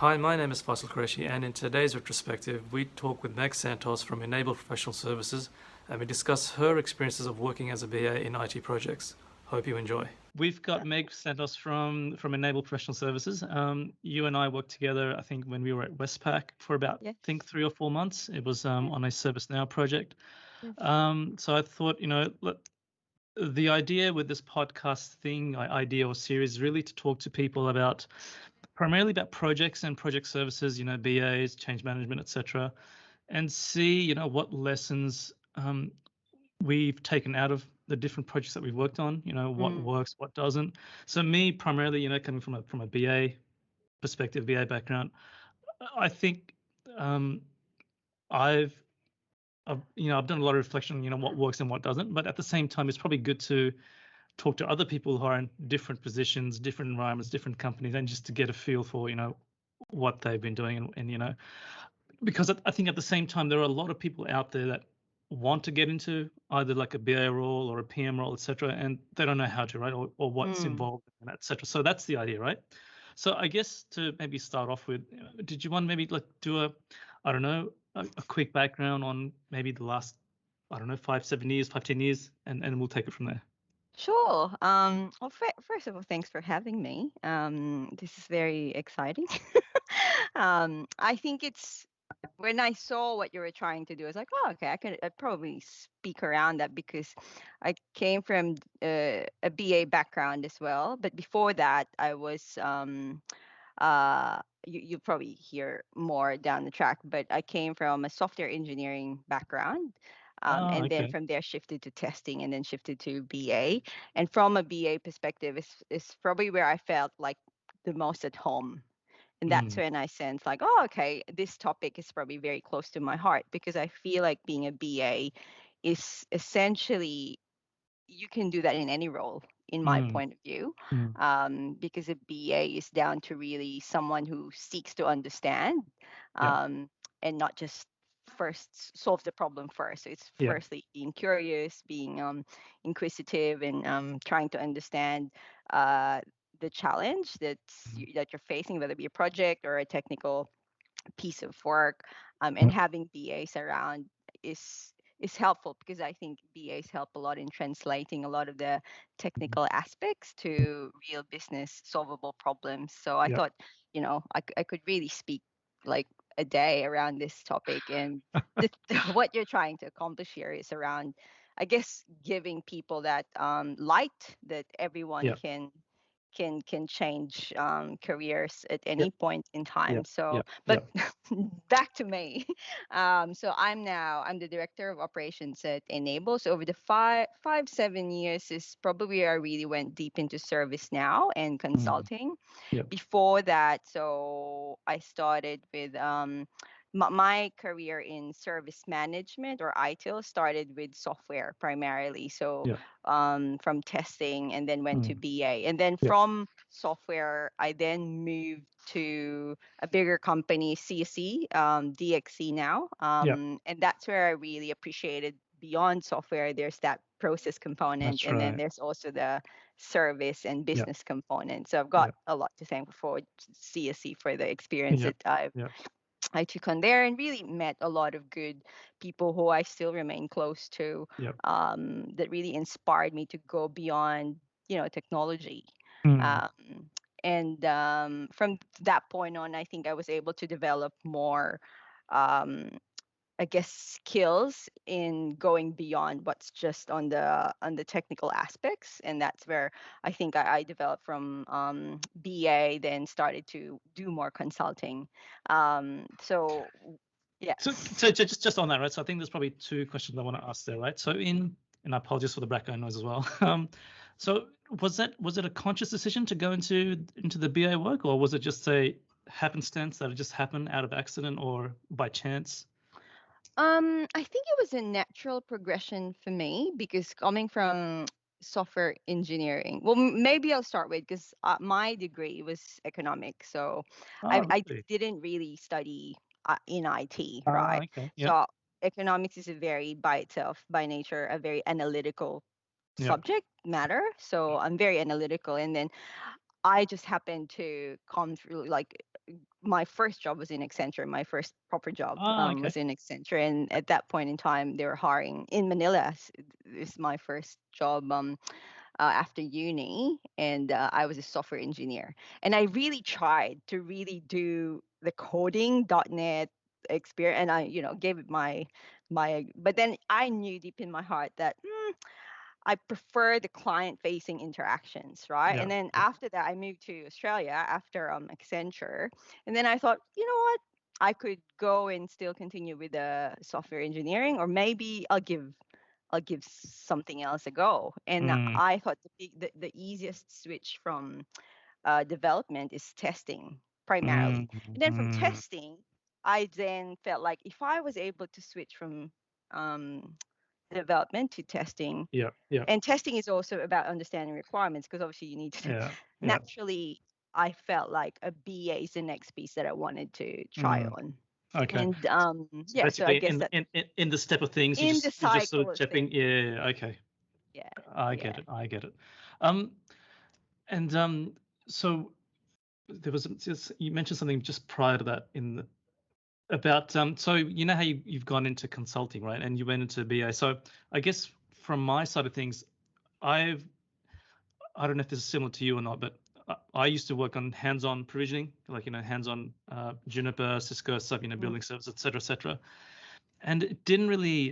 Hi, my name is Faisal Qureshi, and in today's retrospective, we talk with Meg Santos from Enable Professional Services, and we discuss her experiences of working as a BA in IT projects. Hope you enjoy. We've got Meg Santos from Enable Professional Services. You and I worked together, I think, when we were at Westpac for about, Yes. I think, 3 or 4 months. It was on a ServiceNow project. Yes. So I thought, the idea with this podcast thing, idea or series, is really to talk to people about primarily about projects and project services, BAs, change management, etc., and see, what lessons we've taken out of the different projects that we've worked on. What works, what doesn't. So me, primarily, coming from a BA perspective, BA background, I think I've done a lot of reflection on, what works and what doesn't. But at the same time, it's probably good to talk to other people who are in different positions, different environments, different companies, and just to get a feel for, what they've been doing. And because I think at the same time, there are a lot of people out there that want to get into either like a BA role or a PM role, etc., and they don't know how to, right? Or what's involved in that, etc. So that's the idea, right? So I guess to maybe start off with, did you want to maybe like do a quick background on maybe the last, 5, 7 years, 10 years, and we'll take it from there. Sure. Well, first of all, thanks for having me. This is very exciting. I think it's when I saw what you were trying to do, I was like, oh, okay, I'd probably speak around that because I came from a BA background as well. But before that, I was you probably hear more down the track, but I came from a software engineering background. And then Okay. from there shifted to testing and then shifted to BA. And from a BA perspective, is probably where I felt like the most at home. And that's when I sense like, oh, okay, this topic is probably very close to my heart because I feel like being a BA is essentially you can do that in any role in my point of view, because a BA is down to really someone who seeks to understand, and not just first solve the problem first. So it's Yeah. firstly being curious, being inquisitive, and trying to understand the challenge that you're facing, whether it be a project or a technical piece of work, and having BAs around is is helpful because I think BAs help a lot in translating a lot of the technical aspects to real business solvable problems. So I thought, I could really speak like a day around this topic, and what you're trying to accomplish here is around, I guess, giving people that light that everyone can change careers at any point in time. So, but back to me. So I'm the director of operations at Enable. So over the 7 years is probably where I really went deep into service now and consulting. Before that, so I started with my career in service management or ITIL started with software primarily. So from testing and then went to BA. And then from software, I then moved to a bigger company, CSE, DXC now. And that's where I really appreciated beyond software, there's that process component. That's And then right. there's also the service and business component. So I've got a lot to thank for CSE for the experience that I took on there and really met a lot of good people who I still remain close to, that really inspired me to go beyond, technology. Um, and from that point on, I think I was able to develop more, um, I guess, skills in going beyond what's just on the technical aspects, and that's where I think I developed from BA, then started to do more consulting. So yeah. So just on that, right? So I think there's probably two questions I want to ask there, right? So and I apologize for the background noise as well. So was it a conscious decision to go into the BA work, or was it just a happenstance that it just happened out of accident or by chance? I think it was a natural progression for me because coming from software engineering, well, maybe I'll start with because my degree was economics, so Oh, I really? didn't really study in IT, Ah, right? okay. Yeah. So economics is a very by itself, by nature, a very analytical Yeah. subject matter. So I'm very analytical, and then I just happened to come through like my first job was in Accenture. My first proper job Okay. was in Accenture, and at that point in time, they were hiring in Manila. It's my first job after uni, and I was a software engineer. And I really tried to really do the coding .NET experience, and I, gave it my. But then I knew deep in my heart that I prefer the client-facing interactions, right? Yeah. And then Yeah. after that, I moved to Australia after Accenture, and then I thought, you know what? I could go and still continue with the software engineering, or maybe I'll give something else a go. And Mm, I thought the easiest switch from development is testing primarily. mm, And then from mm. testing, I then felt like if I was able to switch from development to testing, Yeah. Yeah. and testing is also about understanding requirements because obviously you need to Yeah. Yeah. naturally. I felt like a BA is the next piece that I wanted to try Mm. on. Okay. And So yeah, so I basically, guess that in the step of things, in the you're just sort cycle of of stepping. things. Yeah. Yeah, yeah, okay. Yeah, I get yeah. it. I get it. Um, and so there was just, you mentioned something just prior to that about so you know how you've gone into consulting, right? And you went into BA. So I guess from my side of things, I've I don't know if this is similar to you or not, but I used to work on hands-on provisioning, like hands-on Juniper, Cisco stuff, Mm, building servers, et cetera, et cetera. And it didn't really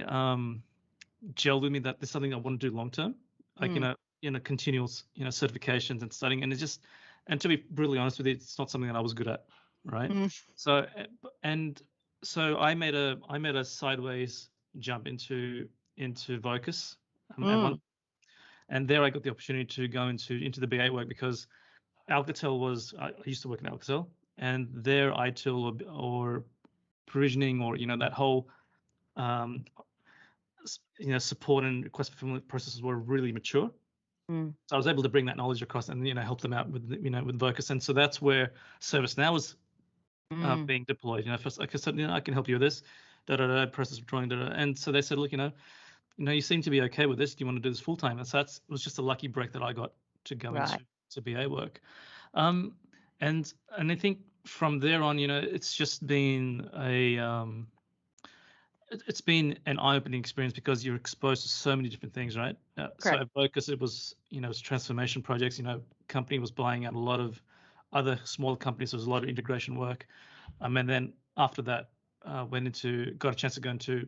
gel with me that there's something I want to do long term, like mm, continual certifications and studying. And it's just, and to be brutally honest with you, it's not something that I was good at, right? mm, So and so I made a sideways jump into Vocus at one, mm, and there I got the opportunity to go into the BA work because Alcatel was I used to work in Alcatel, and their ITIL or provisioning or that whole um, support and request fulfillment processes were really mature. mm, So I was able to bring that knowledge across and help them out with with Vocus, and so that's where ServiceNow was mm. being deployed. First, like I said, I can help you with this, process of drawing, and so they said, look, you seem to be okay with this. Do you want to do this full time? And so it was just a lucky break that I got to go Right. into BA work, um, and I think from there on, it's just been it's been an eye-opening experience because you're exposed to so many different things, right? So Correct. at Vocus, it was transformation projects. Company was buying out a lot of other smaller companies. There was a lot of integration work, and then after that, got a chance to go into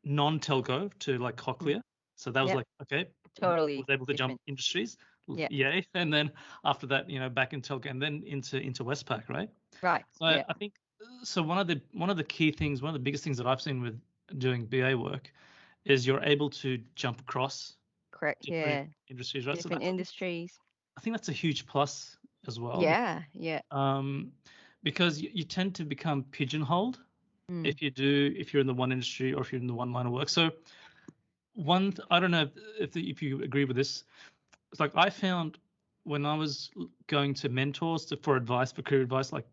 non-telco to like Mm. Cochlear. So that was Yep. like, okay, was Totally able to jump different. industries, Yeah. yay. And then after that, back in telco and then into Westpac, right? Right. So Yeah. I think so. One of the key things, one of the biggest things that I've seen with doing BA work is you're able to jump across Correct. different Yeah. industries, right? So Different industries. I think that's a huge plus as well, Yeah. Yeah. um, because you tend to become pigeonholed Mm, if you're in the one industry or if you're in the one line of work. So I don't know if you agree with this. It's like I found when I was going to mentors for advice, for career advice, like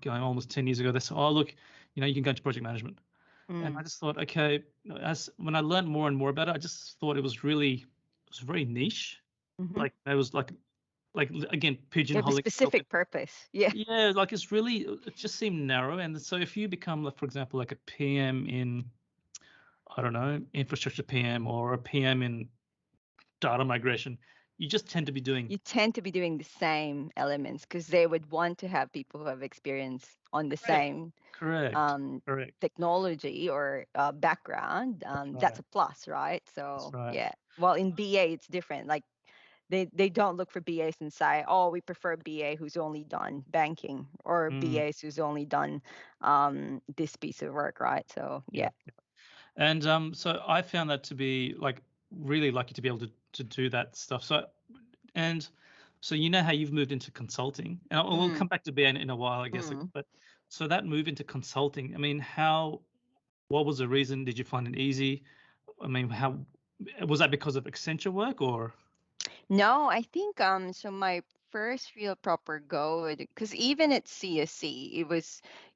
going almost 10 years ago, they said, oh, look, you can go into project management. And I mm. just thought, okay, as when I learned more and more about it, I just thought it was very niche. Mm-hmm. Like it was like again, You have a pigeonholing yourself. specific purpose. Yeah. Yeah, like it just seemed narrow. And so if you become, like, for example, like a PM in, I don't know, infrastructure PM or a PM in data migration, you just tend to be doing. You tend to be doing the same elements because they would want to have people who have experience on the Correct. same Correct. Correct. technology or background. That's That's right. a plus, right? That's So right. yeah. Well, in BA, it's different. Like they don't look for BAs and say, oh, we prefer BA who's only done banking or Mm, BAs who's only done this piece of work, right? So yeah. yeah. And so I found that to be like really lucky to be able to do that stuff. And so how you've moved into consulting, and we'll Mm, come back to BA in a while, I guess. mm. But so that move into consulting, I mean, what was the reason? Did you find it easy? I mean, how was that because of Accenture work or? No, I think so my first real proper go because even at CSC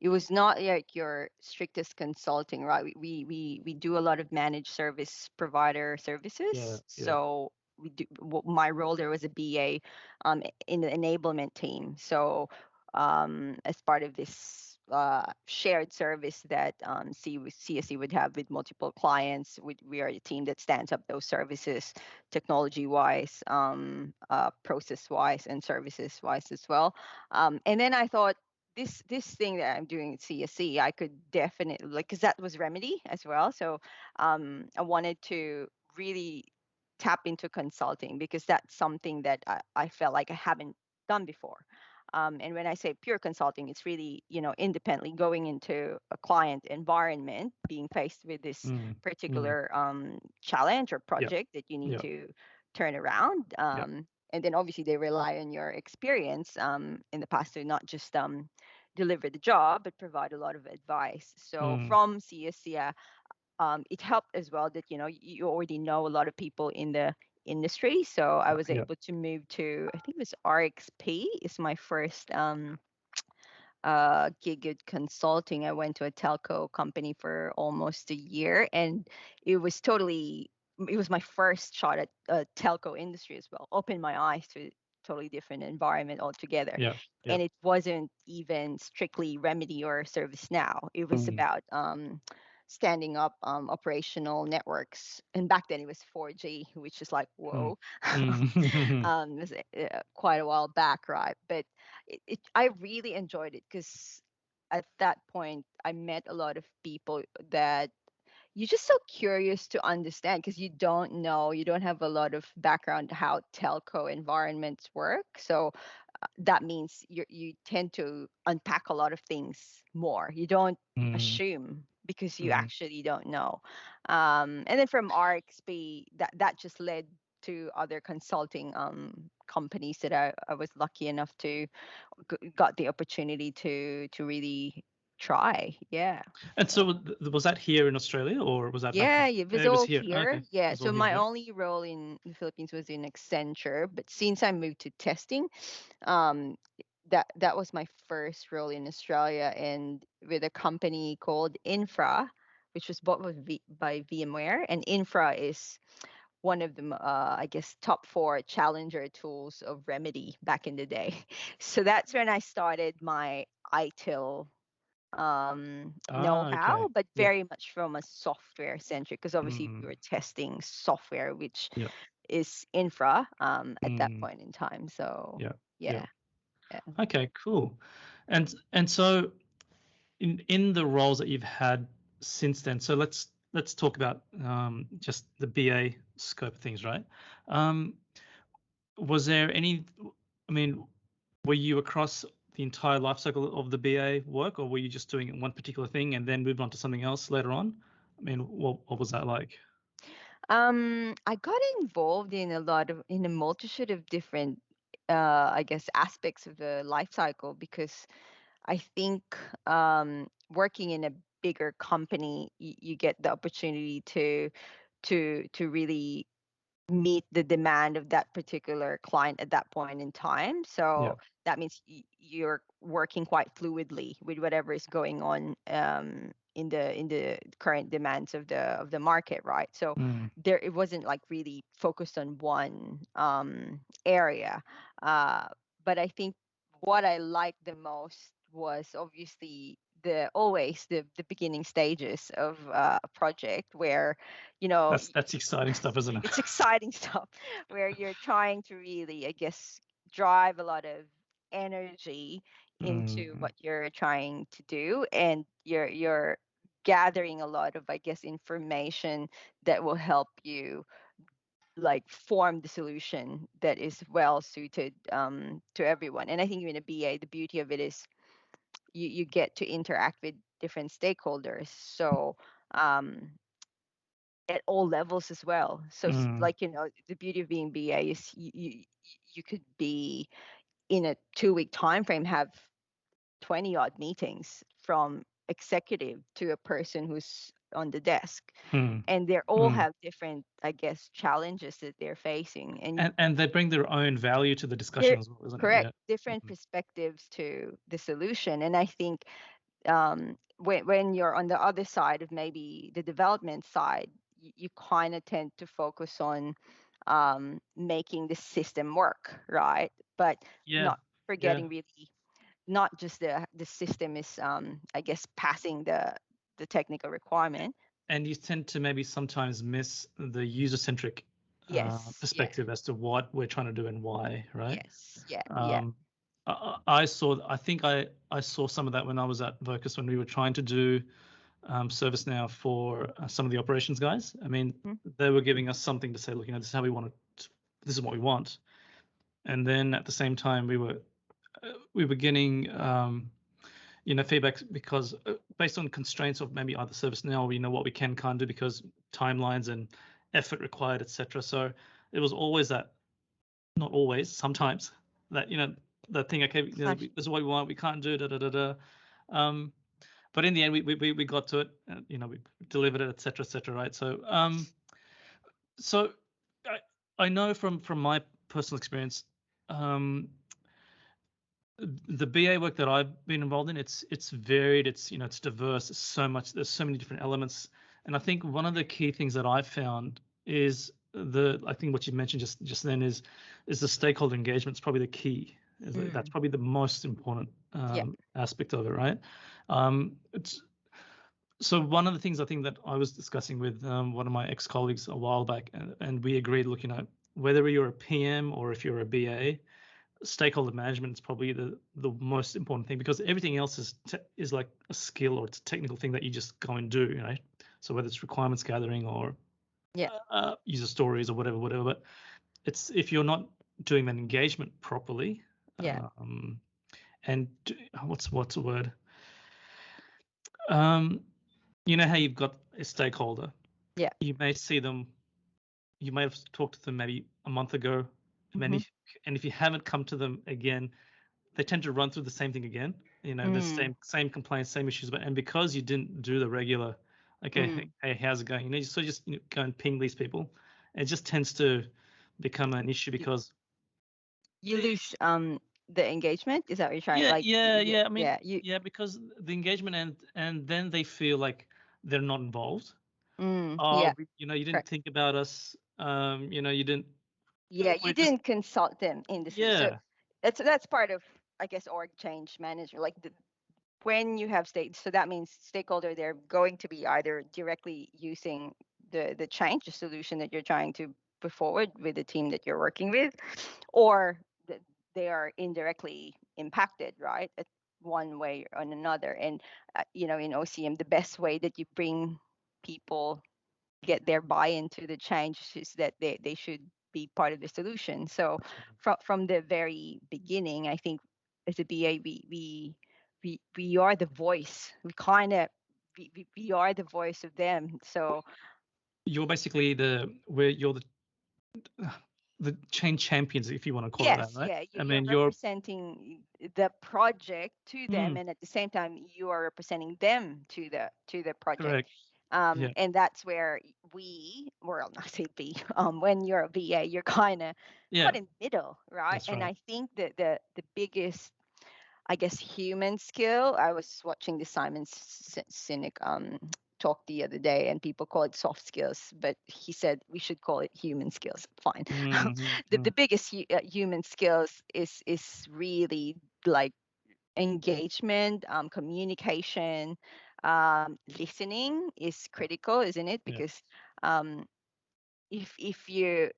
it was not like your strictest consulting, right? We do a lot of managed service provider Yeah, services. yeah. So my role there was a BA in the enablement team. So as part of this shared service that CSE would have with multiple clients. We are a team that stands up those services, technology-wise, process-wise, and services-wise as well. And then I thought, this thing that I'm doing at CSE, I could definitely, like, because that was Remedy as well. So I wanted to really tap into consulting, because that's something that I felt like I haven't done before. And when I say pure consulting, it's really, independently going into a client environment, being faced with this particular challenge or Yeah. project that you need Yeah. to turn around. Yeah. And then obviously they rely on your experience in the past to not just deliver the job, but provide a lot of advice. So from CSC, it helped as well that you already know a lot of people in the industry. So I was Yeah. able to move to, I think it was RXP is my first gig at consulting. I went to a telco company for almost a year, and it was totally, it was my first shot at telco industry as well. Opened my eyes to a totally different environment altogether. Yeah. Yeah. And it wasn't even strictly Remedy or ServiceNow. It was about standing up operational networks. And back then it was 4G, which is like, whoa. It was quite a while back, right? But I really enjoyed it, because at that point I met a lot of people that you're just so curious to understand, because you don't know, you don't have a lot of background how telco environments work. So that means you tend to unpack a lot of things more. You don't assume, because you actually don't know. And then from RXP, that just led to other consulting companies that I was lucky enough to got the opportunity to really try. Yeah. And so was that here in Australia, or was that back Yeah, home? it was It was all here. here. Okay. It Yeah. was all So here. my Yeah. only role in the Philippines was in Accenture, but since I moved to testing, um, that was my first role in Australia, and with a company called Infra, which was bought by VMware. And Infra is one of the I guess top four challenger tools of Remedy back in the day. So that's when I started my ITIL Okay. know-how, but Yeah. very much from a software centric, because obviously we were testing software, which Yeah. is infra at that point in time. So Yeah. Yeah. yeah, yeah. Okay. Cool. And so in the roles that you've had since then, so let's talk about just the BA scope of things, right? Um, was there any? I mean, were you across the entire life cycle of the BA work, or were you just doing one particular thing and then moved on to something else later on? I mean, what was that like? I got involved in a multitude of different I guess aspects of the life cycle, because I think working in a bigger company, you get the opportunity to really meet the demand of that particular client at that point in time. Yeah. So that means you're working quite fluidly with whatever is going on in the current demands of the market, right? So Mm, there, it wasn't like really focused on one area. Uh, but I think what I liked the most was obviously the beginning stages of a project where you know that's exciting stuff, isn't it? it's exciting stuff, where you're trying to really, I guess, drive a lot of energy into Mm, what you're trying to do, and you're gathering a lot of, I guess, information that will help you like form the solution that is well suited to everyone. And I think in a BA, the beauty of it is you get to interact with different stakeholders. So um, at all levels as well. So mm, like the beauty of being BA is you could be in a 2 week time frame, have 20 odd meetings, from executive to a person who's on the desk, mm, and they all mm. have different, I guess, challenges that they're facing, and And they bring their own value to the they're discussion as well, isn't it? correct, Yeah. different Mm, perspectives to the solution. And I think when you're on the other side of maybe the development side, you kind of tend to focus on making the system work, right? But yeah. not Yeah. forgetting really not just the system is I guess passing the technical requirement. And you tend to maybe sometimes miss the user-centric Yes. perspective as to what we're trying to do and why, right? Yes. Yeah. I think I saw some of that when I was at Vocus when we were trying to do ServiceNow for some of the operations guys. I mean, they were giving us something to say, look, this is how we want it. This is what we want. And then at the same time, we were getting feedback because based on constraints of maybe either ServiceNow, we know what we can't do because timelines and effort required, etc. So it was always that, not always, sometimes that that thing. Okay, this is what we want. We can't do but in the end, we got to it. We delivered it, etc. Right. So I know from my personal experience, the BA work that I've been involved in, it's varied, it's diverse, it's so much, there's so many different elements. And I think one of the key things that I've found is I think what you mentioned just then is the stakeholder engagement is probably the key. That's probably the most important aspect of it, right? So one of the things I think that I was discussing with one of my ex-colleagues a while back, and we agreed, look, whether you're a PM or if you're a BA, stakeholder management is probably the most important thing, because everything else is like a skill or it's a technical thing that you just go and do, right? So whether it's requirements gathering or user stories or whatever, but it's if you're not doing that engagement properly, and what's the word? You know how you've got a stakeholder. Yeah. You may see them. You may have talked to them maybe a month ago, and if you haven't come to them again, they tend to run through the same thing again. The same complaints, same issues, and because you didn't do the regular, okay, hey, how's it going? So just go and ping these people. It just tends to become an issue because you lose the engagement. Is that what you're trying? I mean, because the engagement and then they feel like they're not involved. You didn't think about us. You didn't. Yeah, you didn't consult them in the yeah. So that's part of, I guess, org change management. Like when you have so that means stakeholder, they're going to be either directly using the change, the solution that you're trying to put forward with the team that you're working with, or they are indirectly impacted, right? One way or another. And in OCM, the best way that you bring people, get their buy-in to the change, is that they should be part of the solution. So from the very beginning, I think as a BA, we are the voice. We are the voice of them. So you're basically you're the change champions, if you want to call it that, right? Yeah, you're representing the project to them, and at the same time, you are representing them to the project. Correct. And that's where not say B. When you're a VA, you're kind of caught in the middle, right? That's right. And I think that the biggest, I guess, human skill. I was watching the Simon Sinek talk the other day, and people call it soft skills, but he said we should call it human skills. Fine. The biggest human skills is really like engagement, communication, listening is critical, isn't it? Because if you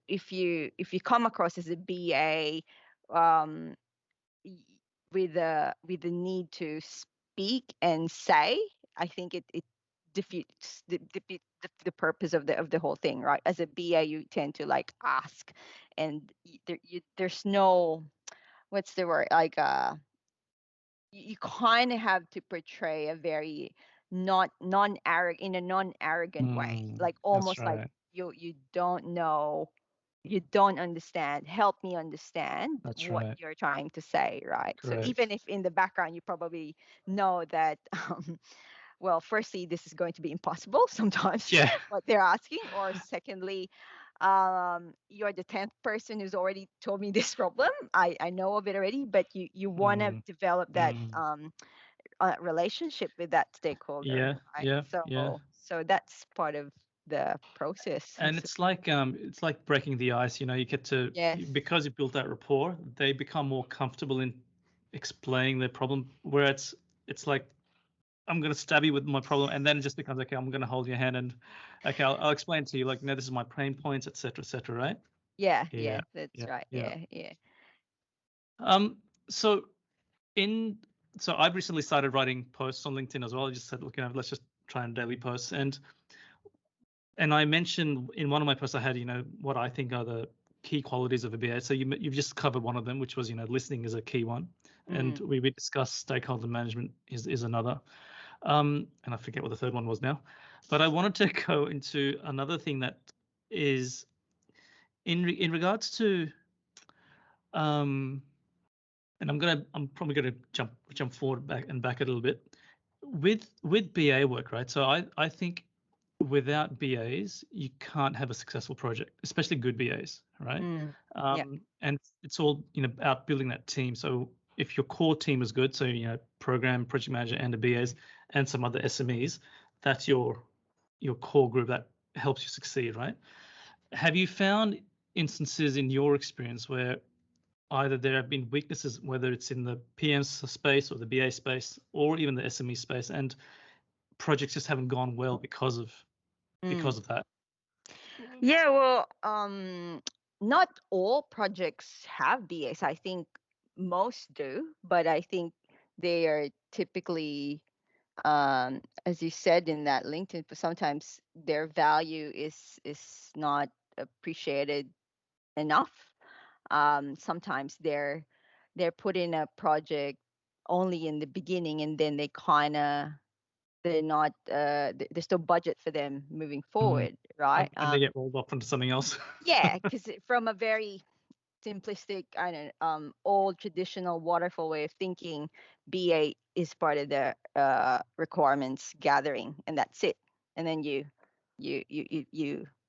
come across as a BA with the need to speak and say, I think it defeats the purpose of the whole thing, right? As a BA, you tend to like ask, and there's no, what's the word, like you kind of have to portray a very non-arrogant, in a non-arrogant way, like almost like you don't know, you don't understand, help me understand what you're trying to say, right? Correct. So even if in the background you probably know that well, firstly, this is going to be impossible sometimes, what they're asking, or secondly, you're the 10th person who's already told me this problem. I know of it already, but you want to develop that relationship with that stakeholder, right? So that's part of the process. And it's like breaking the ice. You get to, because you built that rapport, they become more comfortable in explaining their problem, where it's like, I'm going to stab you with my problem, and then it just becomes, okay, I'm going to hold your hand and, okay, I'll explain to you, like, no, this is my pain points, etc., etc., right? Yeah, Yeah, that's yeah, right. yeah. Yeah. So I've recently started writing posts on LinkedIn as well. I just said, look, let's just try and daily posts, and I mentioned in one of my posts I had, what I think are the key qualities of a BA. So you've just covered one of them, which was, listening is a key one, and we discussed stakeholder management is another. And I forget what the third one was now, but I wanted to go into another thing that is in regards to, and I'm probably gonna jump forward back a little bit with BA work, right? So I think without BAs you can't have a successful project, especially good BAs, right? Yeah. And it's all about building that team. So if your core team is good, so program, project manager, and the BAs, and some other SMEs, that's your core group that helps you succeed, right? Have you found instances in your experience where either there have been weaknesses, whether it's in the PM space or the BA space or even the SME space, and projects just haven't gone well because of that? Yeah, well, not all projects have BAs. I think most do, but I think they are typically, as you said in that LinkedIn, but sometimes their value is not appreciated enough. Sometimes they're put in a project only in the beginning, and then they're not there's no budget for them moving forward, right? And they get rolled off into something else. Yeah, because from a very simplistic, old traditional waterfall way of thinking, BA is part of the requirements gathering, and that's it. And then you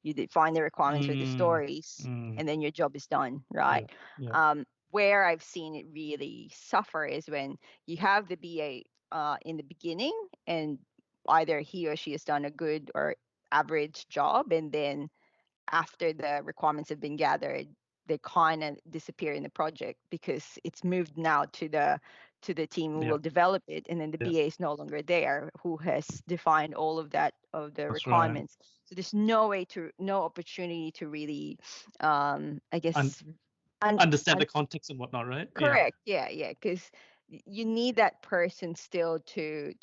define the requirements with the stories, and then your job is done, right? Yeah. Where I've seen it really suffer is when you have the BA in the beginning, and either he or she has done a good or average job, and then after the requirements have been gathered, they kind of disappear in the project because it's moved now to the team who will develop it, and then the BA is no longer there, who has defined all of that of the That's right. requirements. So there's no opportunity to really, I guess, Understand the context and whatnot, right? correct. Yeah, because you need that person still to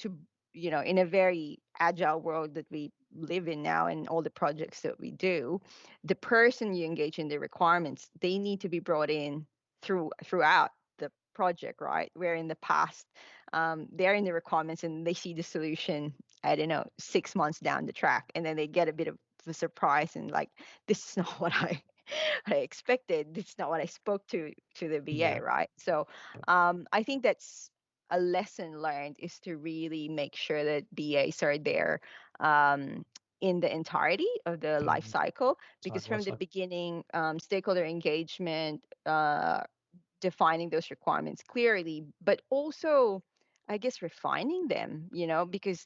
in a very agile world that we live in now, and all the projects that we do, the person you engage in the requirements, they need to be brought in throughout the project, right? Where in the past, they're in the requirements and they see the solution, I don't know, 6 months down the track, and then they get a bit of a surprise and like, this is not what I expected. This is not what I spoke to the BA, right? So I think that's a lesson learned, is to really make sure that BAs are there in the entirety of the life cycle, because from the beginning, stakeholder engagement, defining those requirements clearly, but also, I guess, refining them, because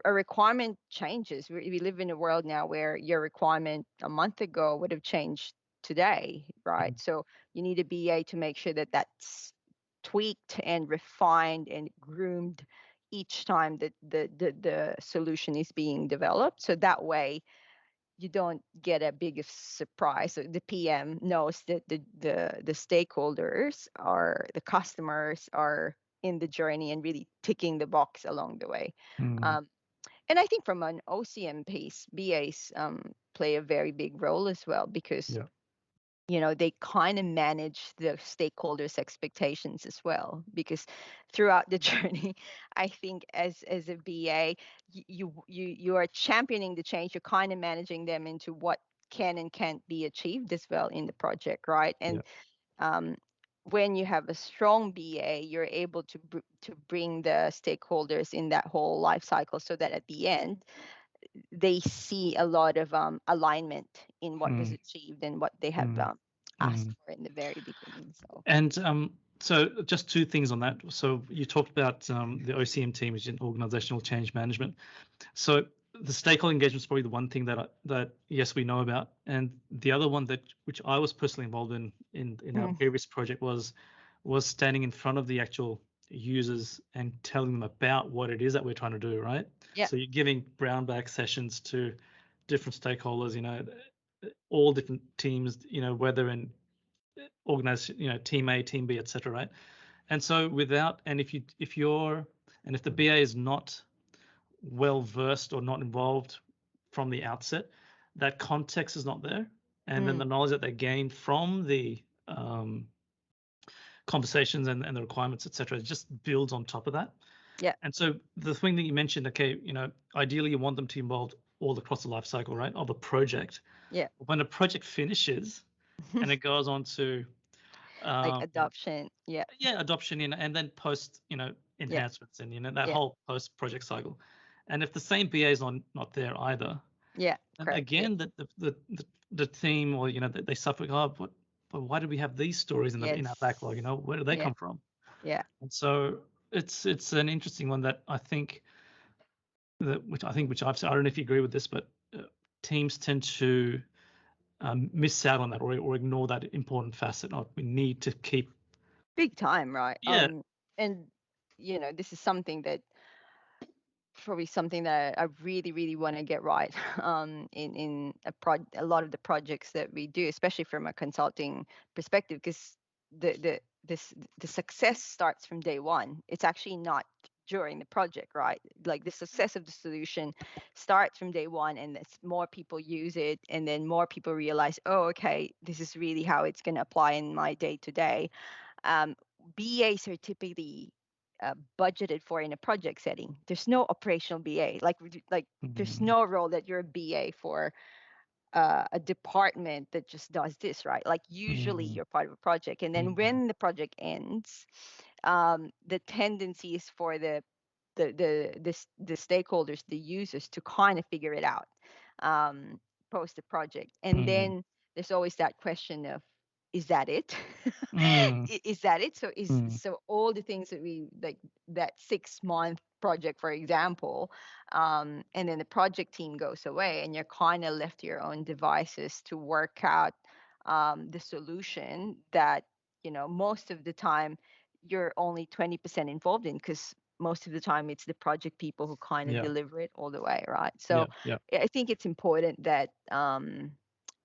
a requirement changes. We live in a world now where your requirement a month ago would have changed today, right? So you need a BA to make sure that that's tweaked and refined and groomed each time that the solution is being developed. So that way you don't get a big surprise. So the PM knows that the stakeholders, or the customers, are in the journey and really ticking the box along the way. And I think from an OCM piece, BAs play a very big role as well, because they kind of manage the stakeholders' expectations as well. Because throughout the journey, I think as a BA, you are championing the change. You're kind of managing them into what can and can't be achieved as well in the project, right? And when you have a strong BA, you're able to bring the stakeholders in that whole life cycle, so that at the end they see a lot of alignment in what was achieved and what they have asked for in the very beginning. So And so just two things on that. So you talked about the OCM team, which is organizational change management. So the stakeholder engagement is probably the one thing that yes, we know about, and the other one which I was personally involved in our previous project was was standing in front of the actual users and telling them about what it is that we're trying to do, right? Yeah. So you're giving brown bag sessions to different stakeholders, all different teams, whether in organized, team A, team B, etc., right? And so if the BA is not well versed or not involved from the outset, that context is not there, and then the knowledge that they gain from the conversations and the requirements, etc., just builds on top of that. Yeah. And so the thing that you mentioned, okay, ideally you want them to be involved all across the life cycle, right, of a project. Yeah. When a project finishes and it goes on to Like adoption. Yeah. adoption, and then post, Yeah. enhancements, and that Yeah. whole post project cycle. And if the same BA is not there either, Yeah. then Correct. again, the team, or they suffer. Oh, but why do we have these stories in our backlog? Where do they come from? Yeah. And so it's an interesting one that I think which I've said. I don't know if you agree with this, but teams tend to miss out on that, or ignore that important facet of we need to keep Big time, right? Yeah. And this is something that probably something that I really, really want to get right in a lot of the projects that we do, especially from a consulting perspective, because the success starts from day one. It's actually not during the project, right? Like the success of the solution starts from day one, and more people use it, and then more people realize, oh, okay, this is really how it's going to apply in my day to day. BAs are typically budgeted for in a project setting. There's no operational BA. Like there's no role that you're a BA for a department that just does this, right? Like usually you're part of a project, and then when the project ends, the tendency is for the stakeholders, the users, to kind of figure it out post the project, and then there's always that question of, is that it? Is that it? So all the things that we like, that 6-month project, for example, and then the project team goes away, and you're kind of left to your own devices to work out the solution that most of the time you're only 20% involved in, because most of the time it's the project people who kind of deliver it all the way, right? So I think it's important that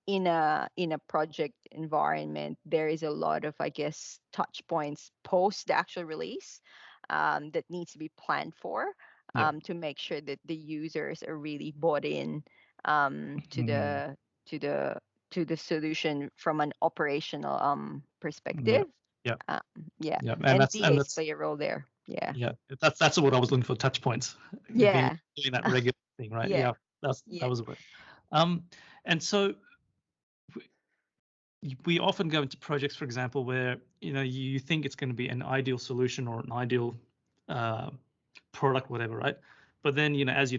in a project environment there is a lot of, I guess, touch points post the actual release that needs to be planned for, to make sure that the users are really bought in to the solution from an operational perspective. Yeah. And that's DAs play a role there. That's what I was looking for. Touch points. Yeah. Doing that regular thing, right? That was a word. And so we often go into projects, for example, where you think it's going to be an ideal solution or an ideal product, whatever, right? But then as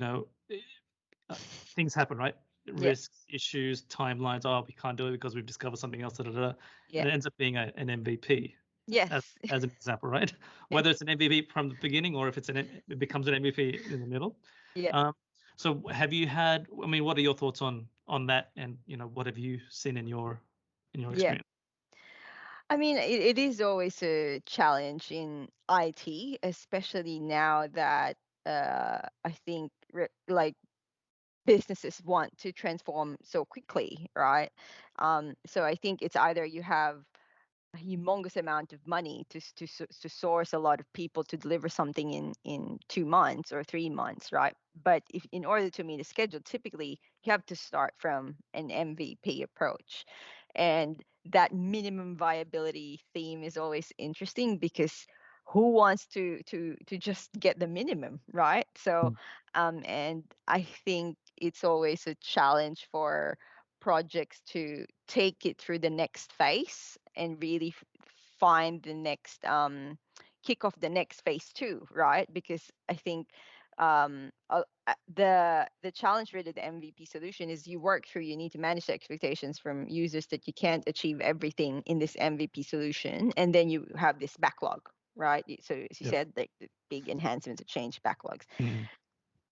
things happen, right? Risks, issues, timelines. Oh, we can't do it because we've discovered something else. And it ends up being an MVP. Yes. As an example, right? Whether it's an MVP from the beginning or if it becomes an MVP in the middle. So have you had? I mean, what are your thoughts on that? And what have you seen in your experience? I mean, it is always a challenge in IT, especially now that I think like businesses want to transform so quickly, right? So I think it's either you have a humongous amount of money to source a lot of people to deliver something in 2 months or 3 months, right? But if in order to meet a schedule, typically you have to start from an MVP approach, and that minimum viability theme is always interesting, because who wants to just get the minimum, right? So and I think it's always a challenge for projects to take it through the next phase and really find the next kick off the next phase too, right? Because I think the challenge with the MVP solution is you work through, you need to manage the expectations from users that you can't achieve everything in this MVP solution, and then you have this backlog, right? So as you said, like the big enhancements or change backlogs.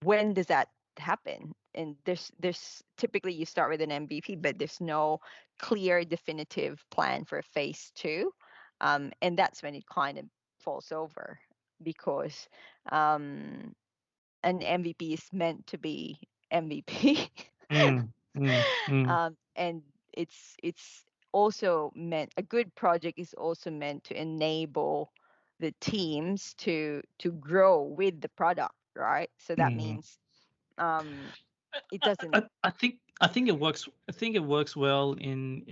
When does that happen? And there's typically you start with an MVP, but there's no clear definitive plan for phase 2. And that's when it kind of falls over, because an MVP is meant to be MVP. Mm, mm, mm, And it's also meant, a good project is also meant to enable the teams to grow with the product, right? So that mm. means um it doesn't. I think it works. I think it works well in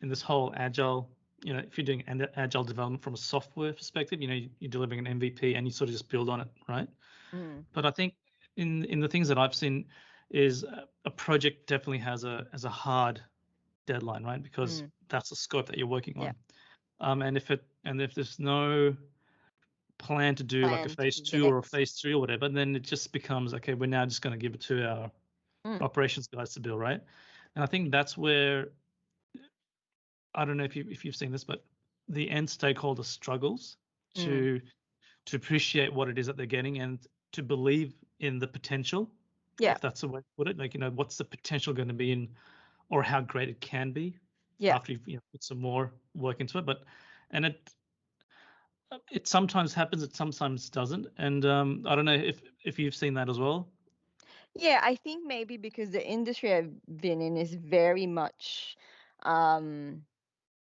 this whole agile. If you're doing agile development from a software perspective, you're delivering an MVP and you sort of just build on it, right? Mm, But I think in the things that I've seen is a project definitely has a hard deadline, right? Because mm, that's the scope that you're working yeah, on. And if there's no plan to do like a plan to phase do the two or a next. phase three or whatever, then it just becomes okay. We're now just going to give it to our Mm, operations guys to build, right? And I think that's where I don't know if you've seen this, but the end stakeholder struggles mm, to to appreciate what it is that they're getting and to believe in the potential, yeah, if that's the way to put it. Like, what's the potential going to be in, or how great it can be yeah. after you've put some more work into it. And it sometimes happens, it sometimes doesn't. And I don't know if you've seen that as well. Yeah, I think maybe because the industry I've been in is very much um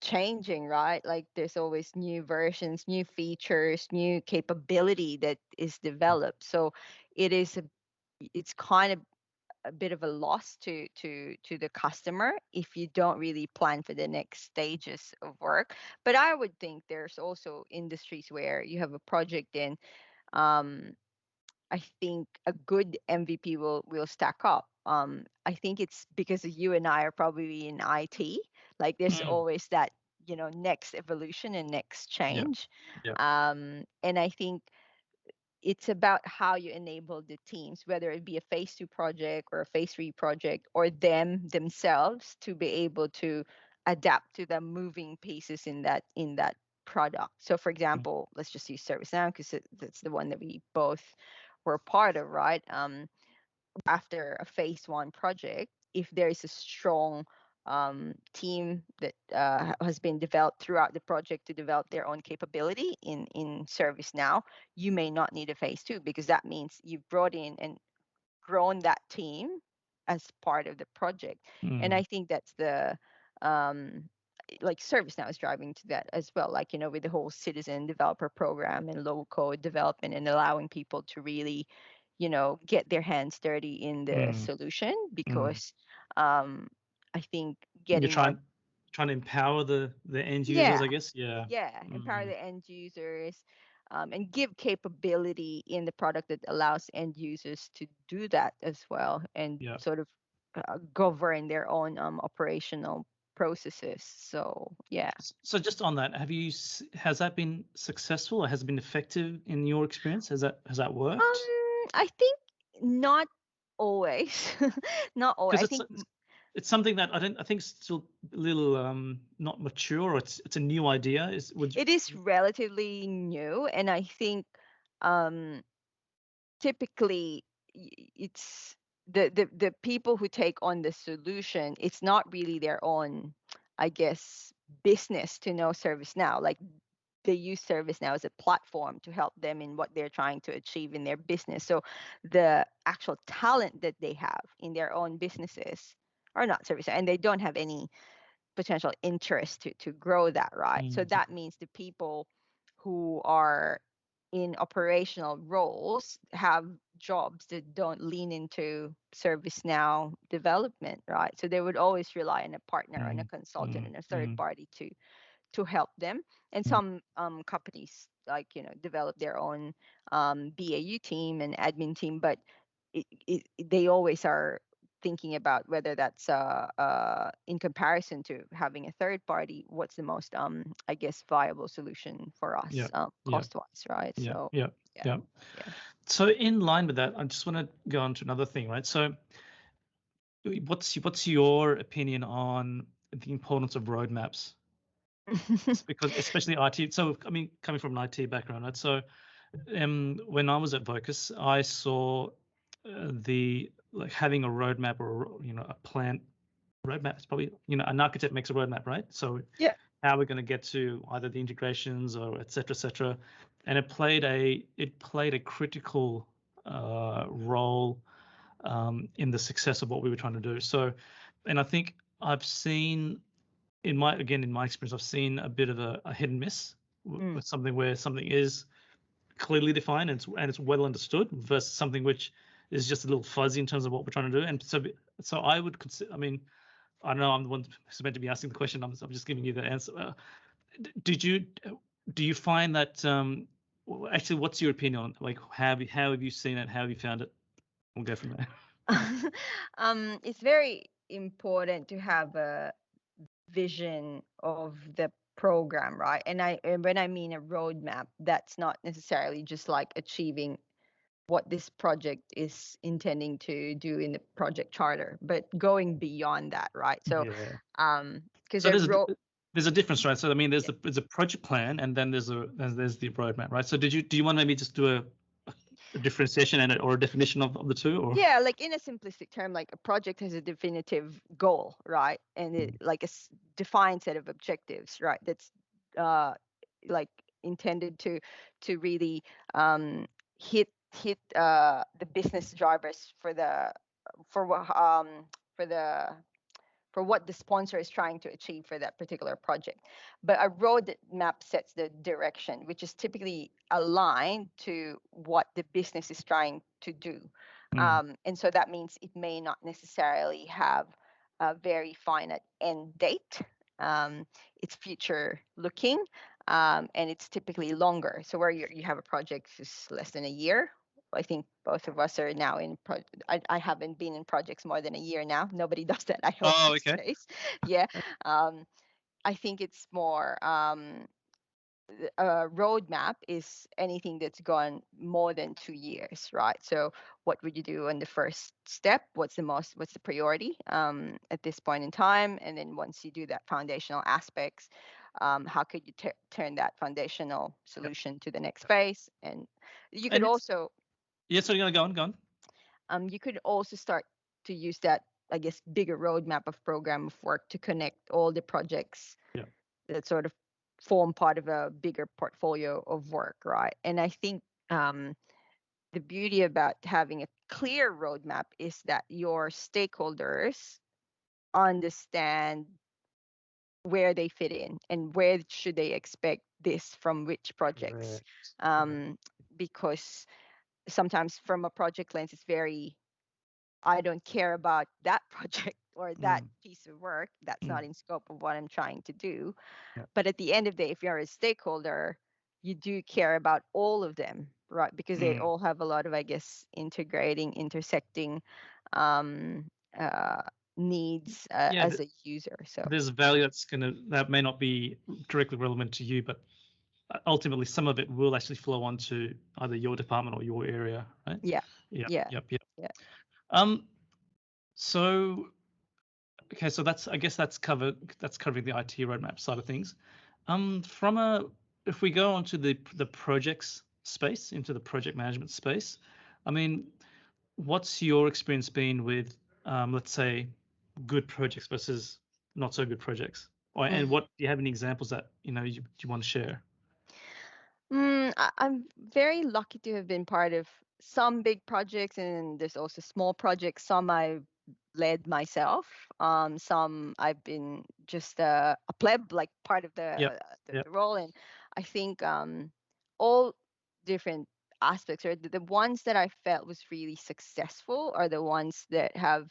changing, right? Like there's always new versions, new features, new capability that is developed. So it is it's kind of a bit of a loss to the customer if you don't really plan for the next stages of work. But I would think there's also industries where you have a project in, um I think a good MVP will stack up. I think it's because you and I are probably in IT. Like there's Mm, always that, next evolution and next yeah, change. yeah, And I think it's about how you enable the teams, whether it be a phase two project or a phase three project, or them themselves to be able to adapt to the moving pieces in that product. So for mm, example, let's just use ServiceNow because that's the one that we both were part of, right? After a phase one project, if there is a strong team that has been developed throughout the project to develop their own capability in ServiceNow, you may not need a phase two, because that means you've brought in and grown that team as part of the project. And mm, I think that's the um, like ServiceNow is driving to that as well, like with the whole citizen developer program and low code development, and allowing people to really get their hands dirty in the mm, solution, mm. because um, I think You're getting more. trying to empower the end users, Yeah, I guess. Yeah. yeah, empower Mm, the end users, and give capability in the product that allows end users to do that as well, and yeah. sort of govern their own operational processes. So yeah. So just on that, has that been successful or has it been effective in your experience? Has that worked? I think not always. Not always. Because I it's think it's something that I think it's still a little not mature, or it's a new idea. it is relatively new, and I think um typically it's the people who take on the solution, it's not really their own, I guess, business to know ServiceNow. Like they use ServiceNow as a platform to help them in what they're trying to achieve in their business. So the actual talent that they have in their own businesses are not ServiceNow, and they don't have any potential interest to grow that, right? So Mm, that means the people who are in operational roles have jobs that don't lean into ServiceNow development, right? So they would always rely on a partner and a mm, consultant mm, and a third mm, party to help them. And mm. some companies, like develop their own BAU team and admin team, but they always are thinking about whether that's in comparison to having a third party, what's the most I guess viable solution for Yeah, us, yeah, cost wise, right? yeah, So yeah, yeah, yeah. yeah. So in line with that, I just want to go on to another thing, right? So what's your opinion on the importance of roadmaps? Because especially IT. So I mean, coming from an IT background, right? So when I was at Vocus, I saw the like having a roadmap or a plan. Roadmap is probably an architect makes a roadmap, right? So Yeah. how we're going to get to either the integrations or et cetera, and it played a critical role in the success of what we were trying to do. So, and I think I've seen in my experience, I've seen a bit of a hit and miss with something where something is clearly defined and it's well understood versus something which is just a little fuzzy in terms of what we're trying to do. And so I would consider. I mean, I don't know. I'm the one who's meant to be asking the question. I'm just giving you the answer. Do you find that actually, what's your opinion on, like, how have you seen it? How have you found it? We'll go from there. It's very important to have a vision of the program, right? And when I mean a roadmap, that's not necessarily just like achieving what this project is intending to do in the project charter, but going beyond that, right? So, Yeah. because So there's a difference, right? So I mean, there's a project plan, and then there's the roadmap, right? So do you want to maybe just do a differentiation or a definition of the two, or? yeah, like in a simplistic term, like a project has a definitive goal, right? And it like a defined set of objectives, right? That's like intended to really hit the business drivers for the for what for the for what the sponsor is trying to achieve for that particular project. But a roadmap sets the direction, which is typically aligned to what the business is trying to do. And so that means it may not necessarily have a very finite end date. It's future looking, and it's typically longer. So where you have a project is less than a year. I think both of us are now in. I haven't been in projects more than a year now. Nobody does that, I hope, these days. Yeah. I think it's more a roadmap is anything that's gone more than 2 years, right? So what would you do in the first step? What's the priority at this point in time? And then once you do that foundational aspects, how could you turn that foundational solution to the next phase? And you could also so you're gonna go on. you could also start to use that, I guess, bigger roadmap of program of work to connect all the projects that sort of form part of a bigger portfolio of work, right? And I think the beauty about having a clear roadmap is that your stakeholders understand where they fit in and where should they expect this from which projects. Because sometimes from a project lens, it's very, I don't care about that project or that piece of work. That's not in scope of what I'm trying to do. But at the end of the day, if you're a stakeholder, you do care about all of them, right? Because they all have a lot of, I guess, intersecting needs as a user. So there's value that may not be directly relevant to you, but ultimately some of it will actually flow onto either your department or your area, right? Yeah. So okay, so that's covering the IT roadmap side of things. If we go onto the projects space, into the project management space, I mean, what's your experience been with, let's say, good projects versus not so good projects? And what do you have any examples that you want to share? I'm very lucky to have been part of some big projects, and there's also small projects. Some I've led myself. Some I've been just a pleb, like part of the role. And I think all different aspects, or the ones that I felt was really successful are the ones that have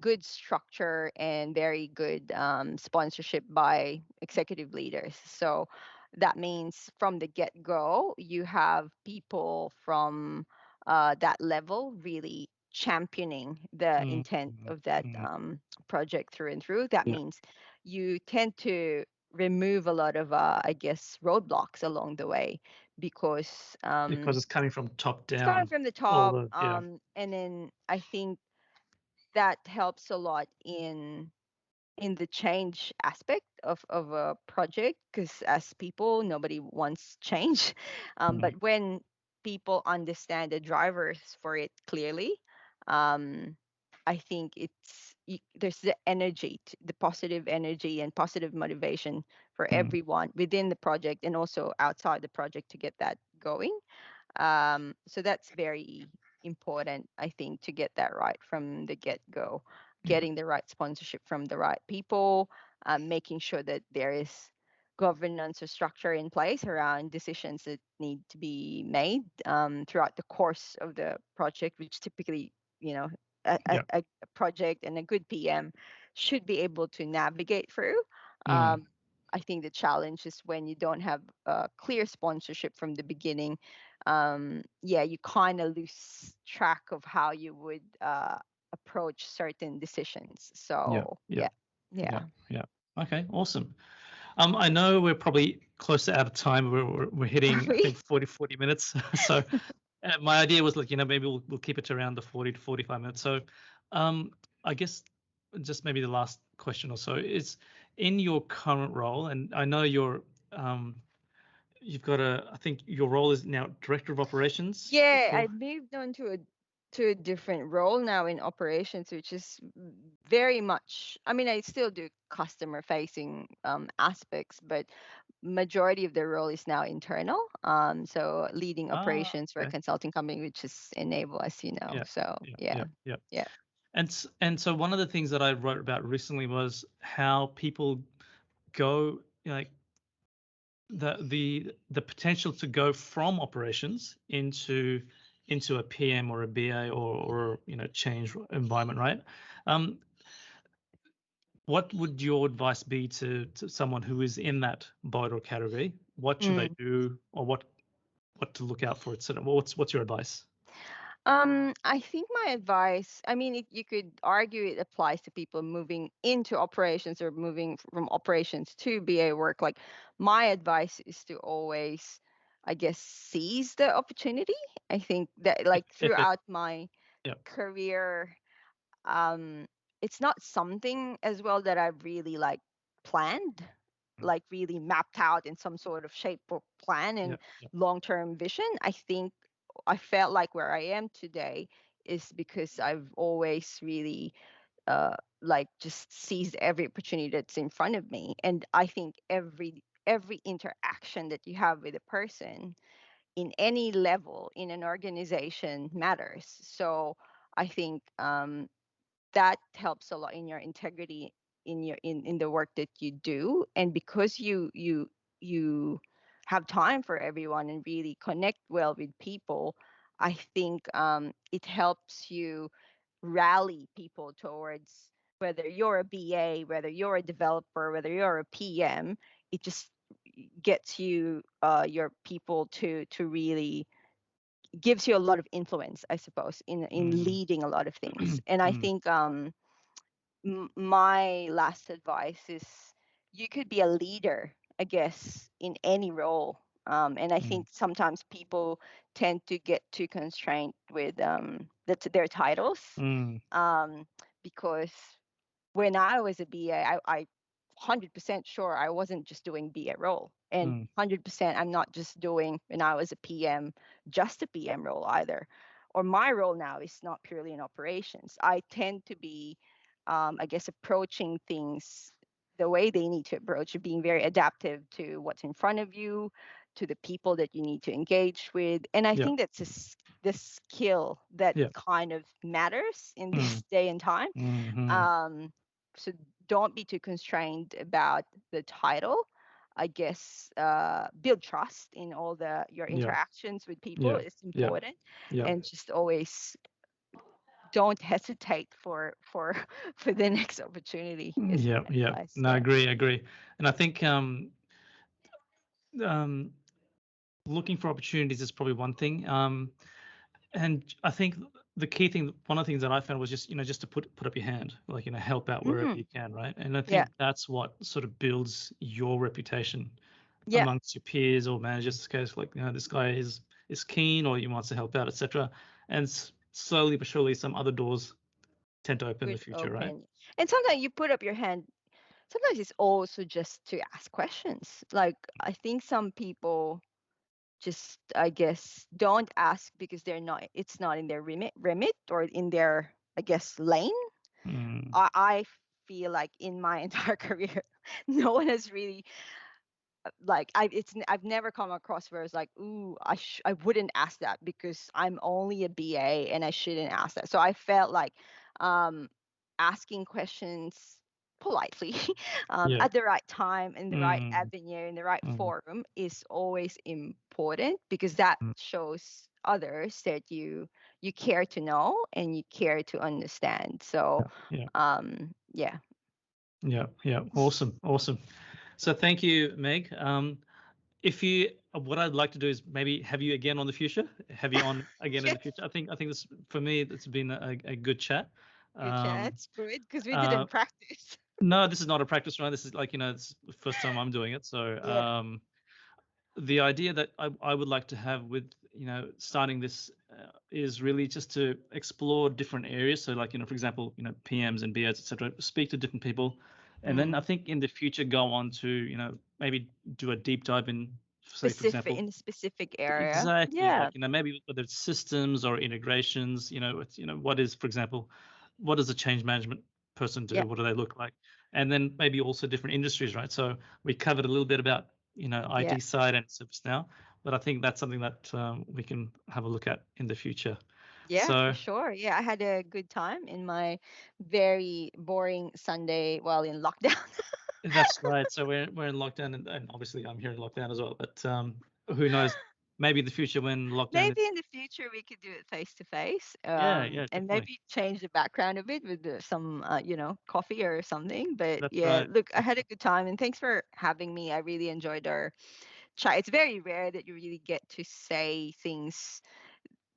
good structure and very good sponsorship by executive leaders. So that means from the get-go, you have people from that level really championing the intent of that project through and through. That means you tend to remove a lot of, I guess, roadblocks along the way because it's coming from top down. It's coming from the top, and then I think that helps a lot in the change aspect of a project, because as people, nobody wants change. But when people understand the drivers for it clearly, I think there's the energy, the positive energy and positive motivation for Mm, everyone within the project and also outside the project to get that going. So that's very important, I think, to get that right from the get-go, mm, getting the right sponsorship from the right people, making sure that there is governance or structure in place around decisions that need to be made throughout the course of the project, which typically, you know, yeah. a project and a good PM should be able to navigate through. Mm, Um, I think the challenge is when you don't have clear sponsorship from the beginning. Yeah, you kind of lose track of how you would approach certain decisions. yeah. So Yeah. yeah, Yeah. yeah. Yeah. Okay. Awesome. I know we're probably close to out of time. We're Are hitting, I we? think, 40 minutes. So my idea was like, maybe we'll keep it to around the 40 to 45 minutes. So um, I guess just maybe the last question or so is in your current role, and I know um, you've got I think your role is now director of operations Yeah, I for, moved on to a different role now in operations, which is very much. I mean, I still do customer facing aspects, but majority of the role is now internal. So leading operations for a okay. consulting company, which is Enable, as you know. Yeah. So Yeah. yeah, Yeah. Yeah. yeah. And so one of the things that I wrote about recently was how people go, like the potential to go from operations into a PM or a BA or change environment, right? Um, what would your advice be to someone who is in that boat or category? What should they Mm. do, or what to look out for, etc. What's your advice? I think my advice, I mean, you could argue it applies to people moving into operations or moving from operations to BA work. Like, my advice is to always, I guess, seize the opportunity. I think that, like, throughout my Yeah. career, um, it's not something as well that I've really like planned, Mm. like really mapped out in some sort of shape or plan Yeah. and Yeah. long-term vision. I think I felt like where I am today is because I've always really like just seized every opportunity that's in front of me. And I think every interaction that you have with a person in any level in an organization matters. So I think that helps a lot in your integrity in the work that you do, and because you have time for everyone and really connect well with people. I think it helps you rally people towards, whether you're a BA, whether you're a developer, whether you're a PM. It just gets you your people to really gives you a lot of influence, I suppose, in Mm. leading a lot of things. And I Mm. think my last advice is you could be a leader, I guess, in any role. And I Mm. think sometimes people tend to get too constrained with their titles, Mm. um, because when I was a BA, I 100% sure I wasn't just doing BA role, and Mm. 100% I'm not just doing when I was a PM, just a PM role either. Or my role now is not purely in operations. I tend to be, I guess, approaching things the way they need to approach it, being very adaptive to what's in front of you, to the people that you need to engage with. And I Yeah. think that's the skill that Yeah. kind of matters in Mm. this day and time. Mm. um, so don't be too constrained about the title. I guess build trust in all your Yeah. interactions with people Yeah. is Yeah. important, Yeah. and just always don't hesitate for for the next opportunity is Yeah. my Yeah. advice. No, I Yeah. agree. I agree. And I think um, looking for opportunities is probably one thing. And I think the key thing, one of the things that I found was just, just to put up your hand, like, help out wherever Hmm. you can, right? And I Yeah. think that's what sort of builds your reputation Yeah. amongst your peers or managers. This case, like, this guy is keen or he wants to help out, etc. And slowly but surely, some other doors tend to open in the Would future, right? open. And sometimes you put up your hand. Sometimes it's also just to ask questions. Like, I think some people just, I guess, don't ask because it's not in their remit or in their I guess, lane. Mm. I feel like in my entire career, no one has really like I've never come across where it's like, ooh, I wouldn't ask that because I'm only a BA and I shouldn't ask that. So I felt like um asking questions politely Yeah. at the right time, in the right Mm. avenue, in the right Mm. forum is always important, because that Mm. shows others that you care to know and you care to understand. So Yeah. yeah. Yeah. Yeah. Awesome. Awesome. So thank you, Meg. If you, what I'd like to do is maybe have you again on the future. Have you on again in Yes, the future. I think this for me, it's been a good chat. good chat. Um, That's good because we uh, didn't practice. no, this is not a practice run. This is like, it's the first time I'm doing it. So Yeah. the idea that I would like to have with, starting this is really just to explore different areas. So like, for example, PMs and BAs, etc. Speak to different people, and then I Mm. think in the future go on to, maybe do a deep dive in, say for Specific, example, in a specific area. exactly, Yeah. like, maybe whether it's systems or integrations, it's, what is, for example, what does a change management person Yeah. do? What do they look like? And then maybe also different industries, right? So we covered a little bit about, Yeah. IT side and service now, but I think that's something that we can have a look at in the future. Yeah, for So sure. Yeah, I had a good time in my very boring Sunday while in lockdown. that's right. So we're in lockdown, and obviously I'm here in lockdown as well. But who knows? Maybe in the future when lockdown is, Maybe in the future we could do it face to face, yeah, yeah, and definitely. maybe change the background a bit with some, coffee or something. But That's yeah, right. look, I That's had a right. good time, and thanks for having me. I really enjoyed our chat. It's very rare that you really get to say things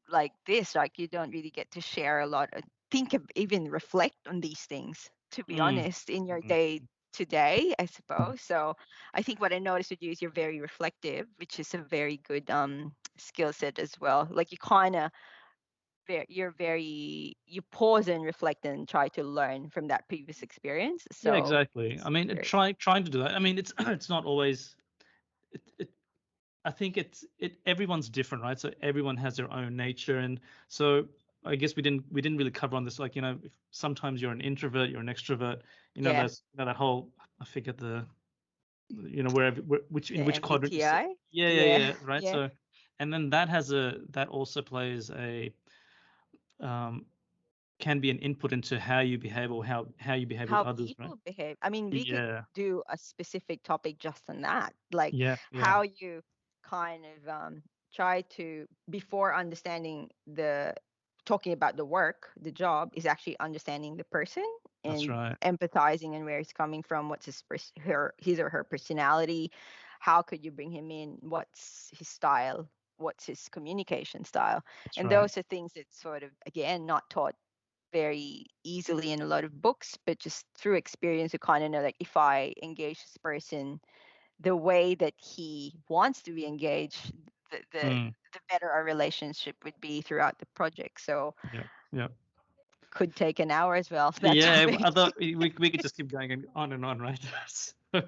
like this. Like, you don't really get to share a lot, think of, even reflect on these things, to be Mm, honest, in your mm, day to day, I mm. suppose. So I think what I noticed with you is you're very reflective, which is a very good skill set as well. Like, you kind of you're very, you pause and reflect and try to learn from that previous experience. Yeah, So exactly. I it's mean, very, trying to do that. I mean, it's it's not always. It I think everyone's different, right? So everyone has their own nature, and so I guess we didn't really cover on this. Like, if sometimes you're an introvert, you're an extrovert. yeah, That's that whole, I forget wherever which the in which quadrant you sit. MBTI. Yeah, yeah, Yeah. yeah. Right. Yeah. So, and then that also plays a um, can be an input into how you behave, or how you behave with How others, right? people behave. I mean, we could Yeah, do a specific topic just on that, like yeah, yeah. how you kind of try to, before understanding the, talking about the work, the job, is actually understanding the person That's and right. empathizing and where he's coming from, what's his or her personality, how could you bring him in, what's his style, what's his communication style. That's And right. those are things that sort of, again, not taught very easily in a lot of books, but just through experience, you kind of know, like, if I engage this person the way that he wants to be engaged, the the, Mm, the better our relationship would be throughout the project. So yeah, yeah. could take an hour as well, that Yeah, topic. I thought we could just keep going and on, right? So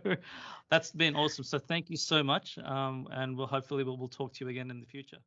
that's been awesome. So thank you so much, and we'll hopefully we'll talk to you again in the future.